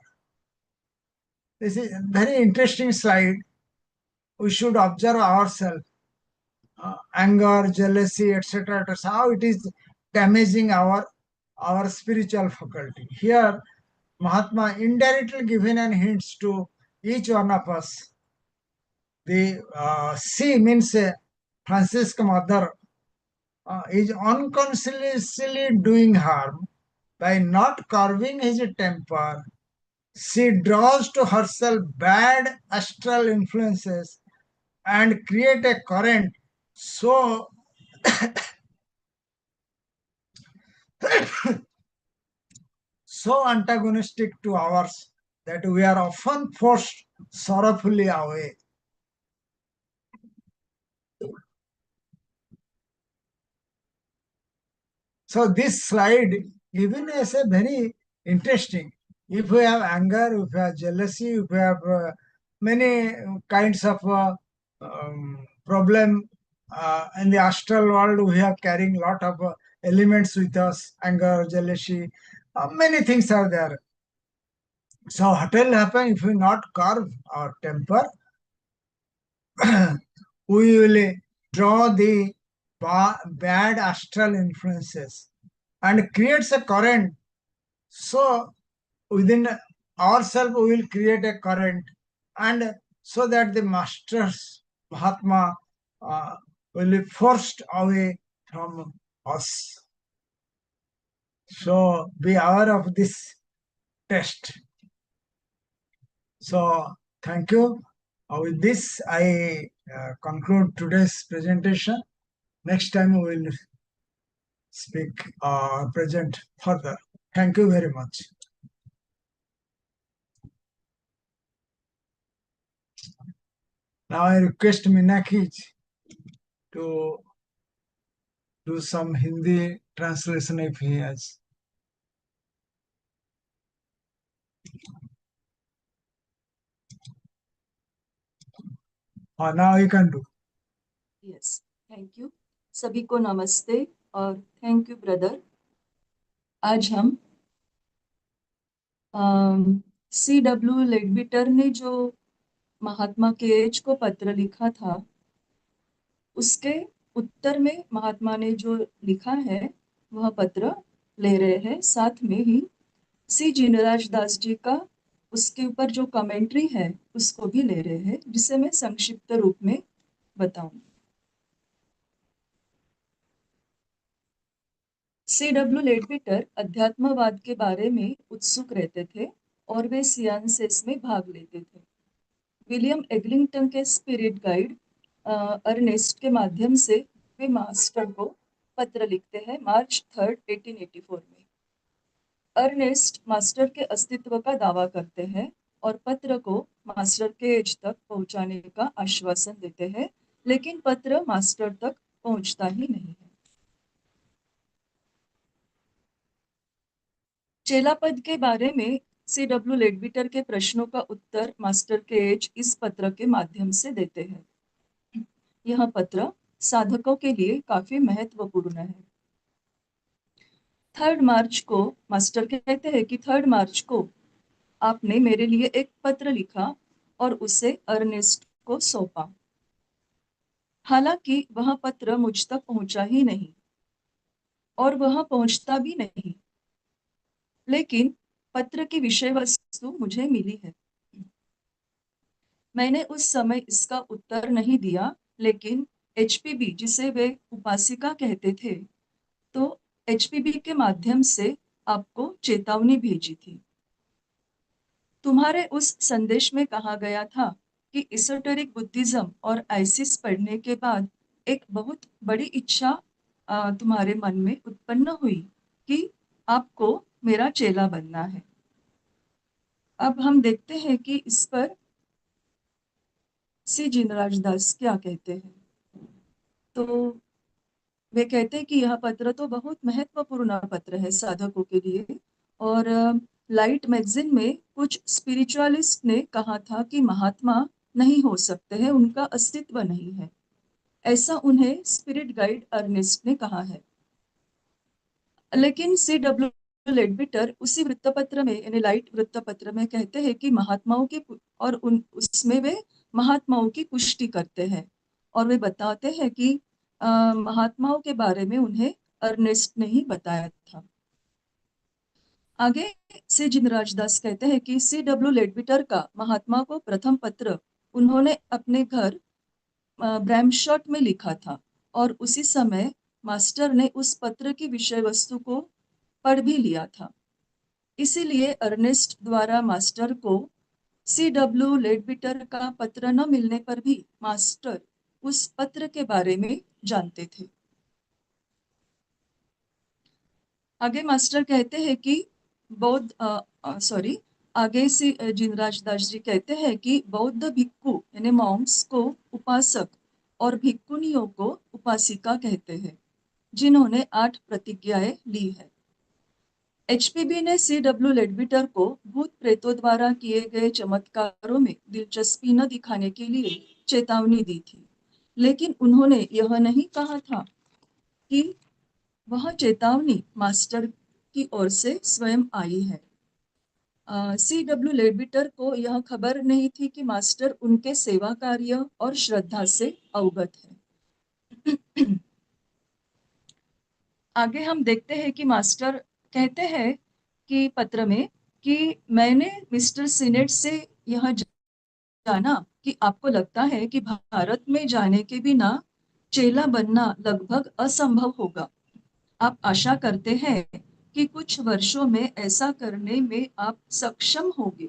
This is a very interesting slide. We should observe ourselves. Anger, jealousy, etc., how it is damaging our spiritual faculty. Here, Mahatma indirectly given an hints to each one of us. The C means Francis's mother is unconsciously doing harm by not curbing his temper. She draws to herself bad astral influences and create a current so so antagonistic to ours that we are often forced sorrowfully away. So this slide given us a very interesting. If we have anger, if we have jealousy, if we have many kinds of problem in the astral world, we have carrying lot of elements with us, anger, jealousy, many things are there. So what will happen if we not curb our temper? We will draw the bad astral influences and creates a current. So within ourselves we will create a current, and so that the masters Mahatma will be forced away from us. So be aware of this test. So thank you. With this, I conclude today's presentation. Next time we will speak or present further. Thank you very much. Now I request Minakhi to do some Hindi translation if he has. Now you can do. Yes, thank you. सभी को नमस्ते और thank you brother. आज हम CW लेडबीटर ने जो महात्मा के as को पत्र लिखा था, उसके उत्तर में महात्मा ने जो लिखा है वह पत्र ले रहे हैं। साथ में ही सी जिनराज दास जी का उसके ऊपर जो कमेंट्री है उसको भी ले रहे हैं, जिसे मैं संक्षिप्त रूप में बताऊं। CW लेडबीटर अध्यात्मवाद के बारे में उत्सुक रहते थे और वे सियान्सेस में भाग लेते थे। विलियम एगलिंगटन के स्पिरिट गाइड अर्नेस्ट के माध्यम से वे मास्टर को पत्र लिखते हैं मार्च 3, 1884 में। अर्नेस्ट मास्टर के अस्तित्व का दावा करते हैं और पत्र को मास्टर के एज तक पहुंचाने का आश्वासन देते हैं, लेकिन पत्र मास्टर तक पहुंचता ही नहीं है। चेला पद के बारे में CW लेडबीटर के प्रश्नों का उत्तर मास्टर के एज इस पत्र के माध्यम से देते हैं। यह पत्र साधकों के लिए काफी महत्वपूर्ण है। 3 मार्च को मास्टर कहते हैं कि 3 मार्च को आपने मेरे लिए एक पत्र लिखा और उसे अर्नेस्ट को सौंपा। हालांकि वह पत्र मुझ तक पहुंचा ही नहीं और वह पहुंचता भी नहीं, लेकिन पत्र की विषय वस्तु मुझे मिली है। मैंने उस समय इसका उत्तर नहीं दिया, लेकिन HPB, जिसे वे उपासिका कहते थे, तो HPB के माध्यम से आपको चेतावनी भेजी थी। तुम्हारे उस संदेश में कहा गया था कि एसोटेरिक बुद्धिज्म और आइसिस पढ़ने के बाद एक बहुत बड़ी इच्छा तुम्हारे मन में उत्पन्न हुई कि आपको मेरा चेला बनना है। अब हम देखते हैं कि इस पर सी जिनराज दास क्या कहते हैं। तो वे कहते हैं कि यह पत्र तो बहुत महत्वपूर्ण पत्र है साधकों के लिए, और लाइट मैगजीन में कुछ स्पिरिचुअलिस्ट ने कहा था कि महात्मा नहीं हो सकते हैं, उनका अस्तित्व नहीं है, ऐसा उन्हें स्पिरिट गाइड अर्नेस्ट ने कहा है। लेकिन CW लेडबीटर उसी वृत्तपत्र में, यानी लाइट वृत्तपत्र में, कहते हैं कि महात्माओं की और उसमें वे महात्माओं की पुष्टि करते हैं और वे बताते हैं कि महात्माओं के बारे में उन्हें अर्नेस्ट ने ही बताया था। आगे से जिनराज दास कहते हैं कि CW लेडबीटर का महात्मा को प्रथम पत्र उन्होंने अपने घर ब्रैमशॉट में लिखा था और उसी समय मास्टर ने उस पत्र की विषय वस्तु को पढ़ भी लिया था। इसीलिए अर्नेस्ट द्वारा मास्टर को C.W. लेडबीटर का पत्र न मिलने पर भी मास्टर उस पत्र के बारे में जानते थे। आगे मास्टर कहते हैं कि आगे से जिनराज दास जी कहते हैं कि बौद्ध भिक्खु यानी मॉन्क्स को उपासक और भिक्खुनियों को उपासिका कहते हैं, जिन्होंने 8 प्रतिज्ञाएं ली है। एचपीबी ने C.W. लेडबीटर को भूत प्रेतों द्वारा किए गए चमत्कारों में दिलचस्पी न दिखाने के लिए चेतावनी दी थी, लेकिन उन्होंने यह नहीं कहा था कि वह चेतावनी मास्टर की ओर से स्वयं आई है। C.W. लेडबीटर को यह खबर नहीं थी कि मास्टर उनके सेवा कार्य और श्रद्धा से अवगत है। आगे हम देखते हैं कि मास्टर कहते हैं कि पत्र में कि मैंने मिस्टर सिनेट से यह जाना कि आपको लगता है कि भारत में जाने के बिना चेला बनना लगभग असंभव होगा। आप आशा करते हैं कि कुछ वर्षों में ऐसा करने में आप सक्षम होंगे,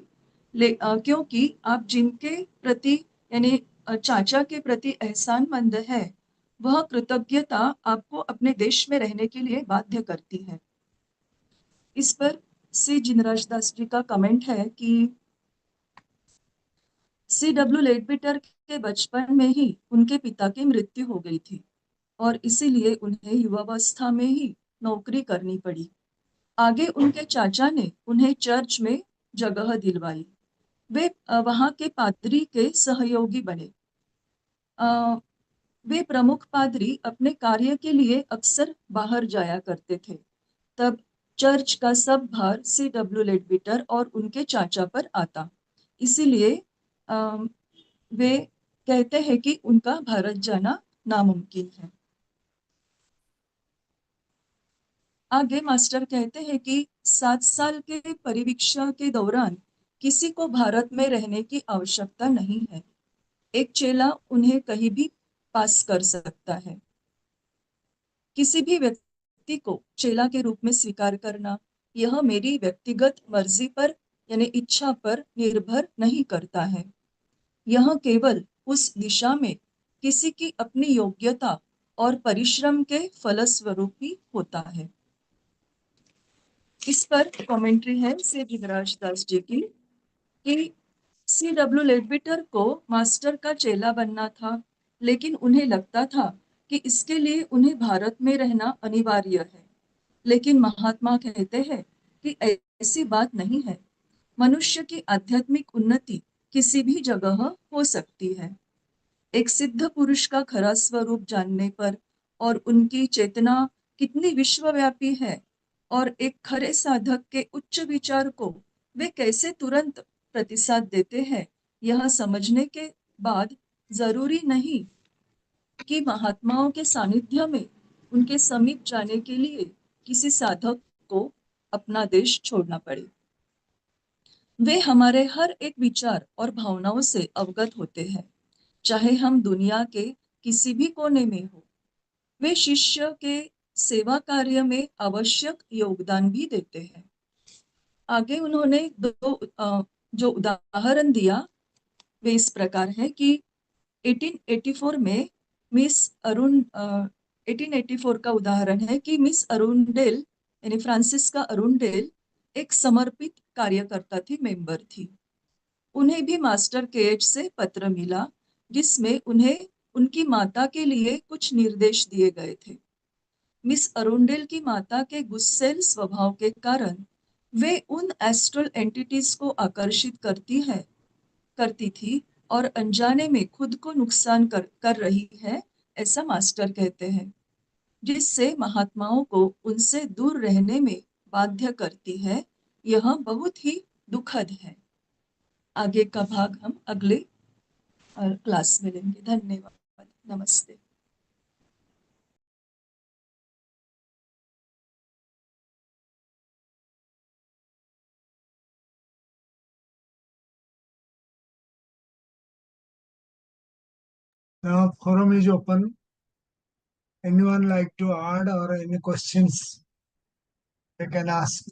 क्योंकि आप जिनके प्रति यानी चाचा के प्रति एहसानमंद है, वह कृतज्ञता आपको अपने देश में रहने के लिए बाध्य करती है। इस पर सी जिनराज दास जी का कमेंट है कि C.W. लेडबीटर के बचपन में ही उनके पिता की मृत्यु हो गई थी और इसीलिए उन्हें युवावस्था में ही नौकरी करनी पड़ी। आगे उनके चाचा ने उन्हें चर्च में जगह दिलवाई। वे वहां के पादरी के सहयोगी बने। वे प्रमुख पादरी अपने कार्य के लिए अक्सर बाहर जाया करते थे। तब चर्च का सब भार C.W. लेडबीटर और उनके चाचा पर आता। इसीलिए वे कहते हैं कि उनका भारत जाना नामुमकिन है। आगे मास्टर कहते हैं कि 7 साल के परिवीक्षा के दौरान किसी को भारत में रहने की आवश्यकता नहीं है। एक चेला उन्हें कहीं भी पास कर सकता है। किसी भी व्यक्ति को चेला के रूप में स्वीकार करना, यह मेरी व्यक्तिगत मर्जी पर यानी इच्छा पर निर्भर नहीं करता है। यह केवल उस दिशा में किसी की अपनी योग्यता और परिश्रम के फलस्वरूप ही होता है। इस पर कमेंट्री है से जिनराज दास जी की कि C.W. लेडबीटर को मास्टर का चेला बनना था, लेकिन उन्हें लगता था कि इसके लिए उन्हें भारत में रहना अनिवार्य है। लेकिन महात्मा कहते हैं कि ऐसी बात नहीं है। मनुष्य की आध्यात्मिक उन्नति किसी भी जगह हो सकती है। एक सिद्ध पुरुष का खरा स्वरूप जानने पर और उनकी चेतना कितनी विश्वव्यापी है और एक खरे साधक के उच्च विचार को वे कैसे तुरंत प्रतिसाद देते हैं, यह समझने के बाद जरूरी नहीं कि महात्माओं के सानिध्य में उनके समीप जाने के लिए किसी साधक को अपना देश छोड़ना पड़े। वे हमारे हर एक विचार और भावनाओं से अवगत होते हैं, चाहे हम दुनिया के किसी भी कोने में हो। वे शिष्य के सेवा कार्य में आवश्यक योगदान भी देते हैं। आगे उन्होंने जो उदाहरण दिया वे इस प्रकार है कि 1884 में मिस अरुण 1884 का उदाहरण है कि मिस अरुणडेल यानी फ्रांसिस्का अरुणडेल एक समर्पित कार्यकर्ता थी, मेंबर थी। उन्हें भी मास्टर केएच से पत्र मिला, जिसमें उन्हें उनकी माता के लिए कुछ निर्देश दिए गए थे। मिस अरुणडेल की माता के गुस्सैल स्वभाव के कारण वे उन एस्ट्रल एंटिटीज को आकर्षित करती थी और अनजाने में खुद को नुकसान कर रही है, ऐसा मास्टर कहते हैं, जिससे महात्माओं को उनसे दूर रहने में बाध्य करती है। यह बहुत ही दुखद है। आगे का भाग हम अगले क्लास में लेंगे। धन्यवाद। नमस्ते। Now, forum is open. Anyone like to add or any questions they can ask?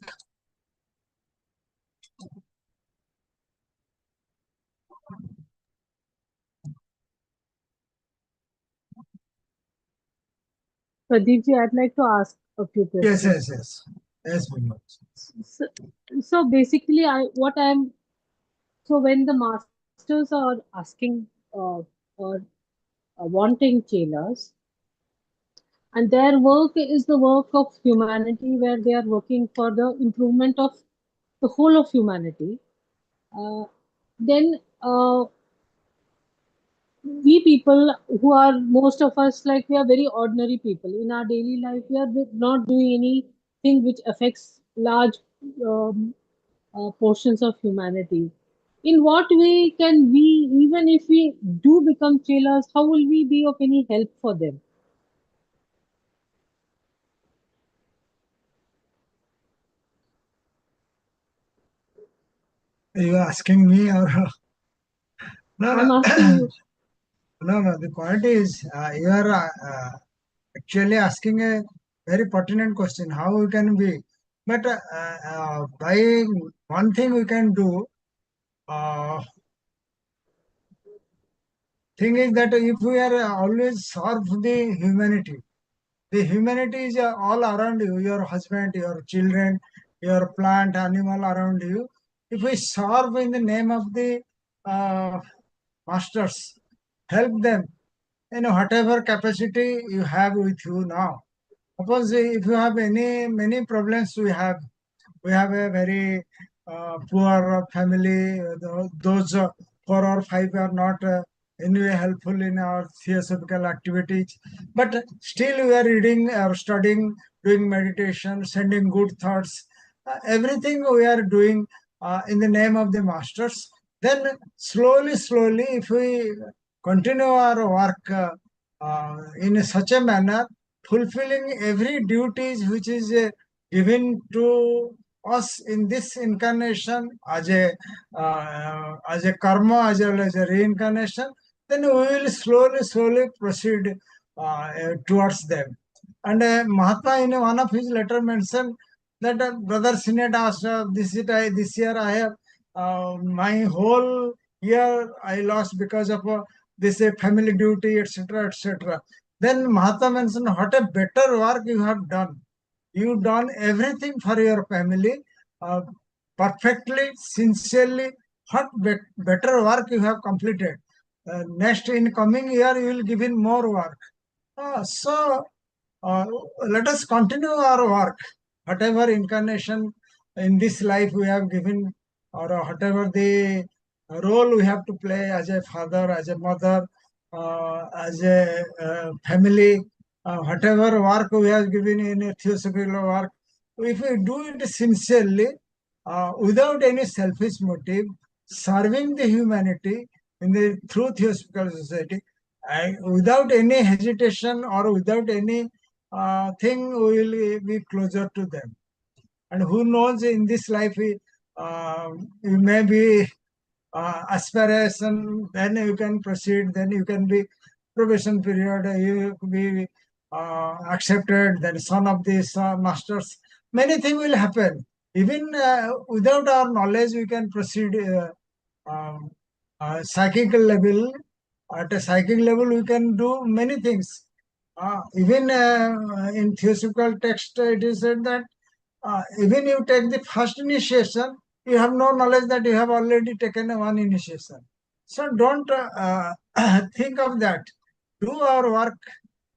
Pradeep ji, I'd like to ask a few Yes, questions. yes, yes. Yes, Vinod. So, so basically, so when the masters are asking or wanting chelas, and their work is the work of humanity, where they are working for the improvement of the whole of humanity, uh, then we people who are most of us, like, we are very ordinary people in our daily life. We are not doing anything which affects large um, portions of humanity. In what way can we, even if we do become chelas, how will we be of any help for them? Are you asking me or no? I'm asking No, you. no, no. The point is, you are actually asking a very pertinent question. How we can be? But by one thing we can do. Uh, thing is that if we are always serve the humanity is all around you, your husband, your children, your plant, animal around you. If we serve in the name of the uh, masters, help them, whatever capacity you have with you now. Suppose if you have many problems we have a very poor family. Those 4 or 5 are not anyway helpful in our theosophical activities. But still we are reading or studying, doing meditation, sending good thoughts. Everything we are doing in the name of the masters. Then slowly, if we continue our work in such a manner, fulfilling every duties which is given to us in this incarnation as a karma as well as a reincarnation, then we will slowly proceed towards them. And Mahatma in one of his letter mentioned that Brother Sinet asked, this year I have my whole year I lost because of this family duty, etc., etc. Then Mahatma mentioned, what a better work you have done. You done everything for your family uh, perfectly, sincerely. What better work you have completed. Next, in coming year, you will give in more work. So uh, let us continue our work. Whatever incarnation in this life we have given, or whatever the role we have to play as a father, as a mother, as a family, whatever work we have given in a theosophical work, if we do it sincerely, without any selfish motive, serving the humanity in the through theosophical society, without any hesitation or without any thing, we will be closer to them. And who knows, in this life, we may be aspiration, then you can proceed, then you can be probation period, you be accepted, then son of these masters. Many things will happen. Even without our knowledge, we can proceed um, psychical level. At a psychic level, we can do many things. Even in theosophical text, it is said that even you take the first initiation, you have no knowledge that you have already taken one initiation. So don't think of that. Do our work,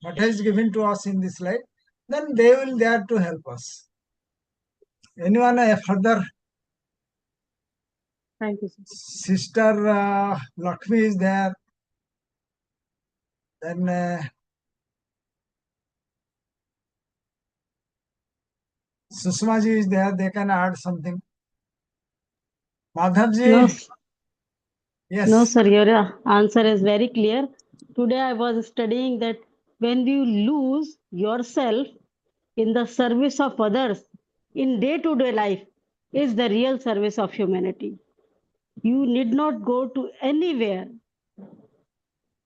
what is given to us in this life, then they will there to help us. Anyone further? Thank you, sir. Sister Lakshmi is there. Then Susmaji is there. They can add something. No, Madhavji, no, yes. sir. Your answer is very clear. Today I was studying that when you lose yourself in the service of others in day-to-day life is the real service of humanity. You need not go to anywhere.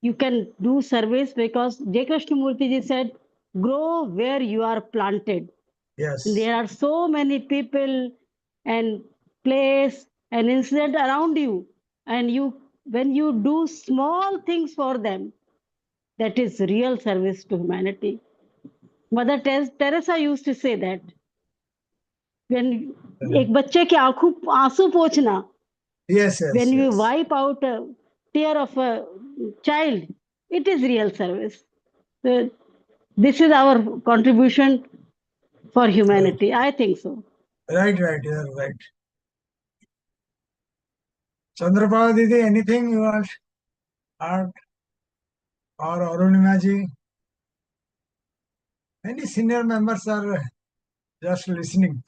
you can do service, because J. Krishnamurti ji said, grow where you are planted. Yes. There are so many people and place and incident around you, and when you do small things for them, that is real service to humanity. Mother Teresa used to say that when एक बच्चे के आंसू पोंछना, Yes, yes, when you yes. wipe out a tear of a child, it is real service. So this is our contribution for humanity. I think so. Right, you're right. Chandraprabha Didi, anything you want to add? Or Arunima ji? Many senior members are just listening.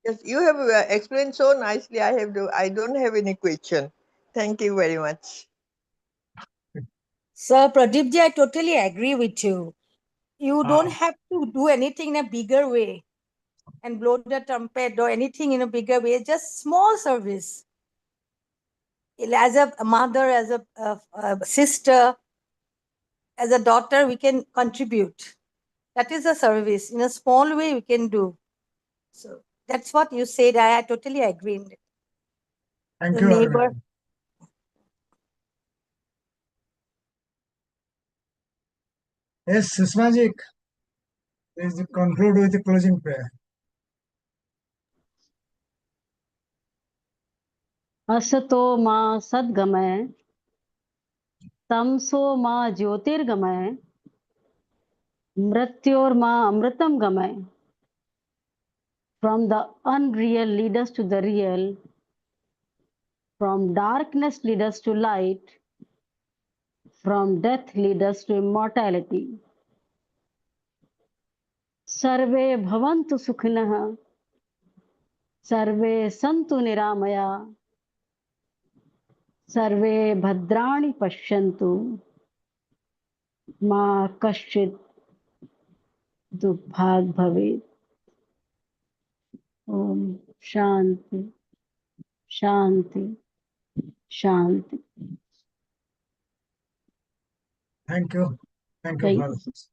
Yes, you have explained so nicely. I don't have any question. Thank you very much. So, Pradeepji, I totally agree with you. You don't have to do anything in a bigger way and blow the trumpet or anything in a bigger way, just small service. As a mother, as a sister, as a daughter, we can contribute. That is a service. In a small way, we can do. So that's what you said. I totally agree. Thank The you, neighbor. Arunima. Yes, Sushma ji, please conclude with the closing prayer. असतो मा सद्गमय, तमसो मा ज्योतिर्गमय, मृत्योर्मा अमृतम गमय. From the unreal lead us to the real, from darkness lead us to light, from death lead us to immortality. सर्वे भवन्तु सुखिनः, सर्वे सन्तु निरामया, सर्वे भद्राणि पश्यन्तु, मा कश्चित् दुर्भाग् भवेत्. ओम शांति शांति शांति. Thank you. Thank you Thank for you. this.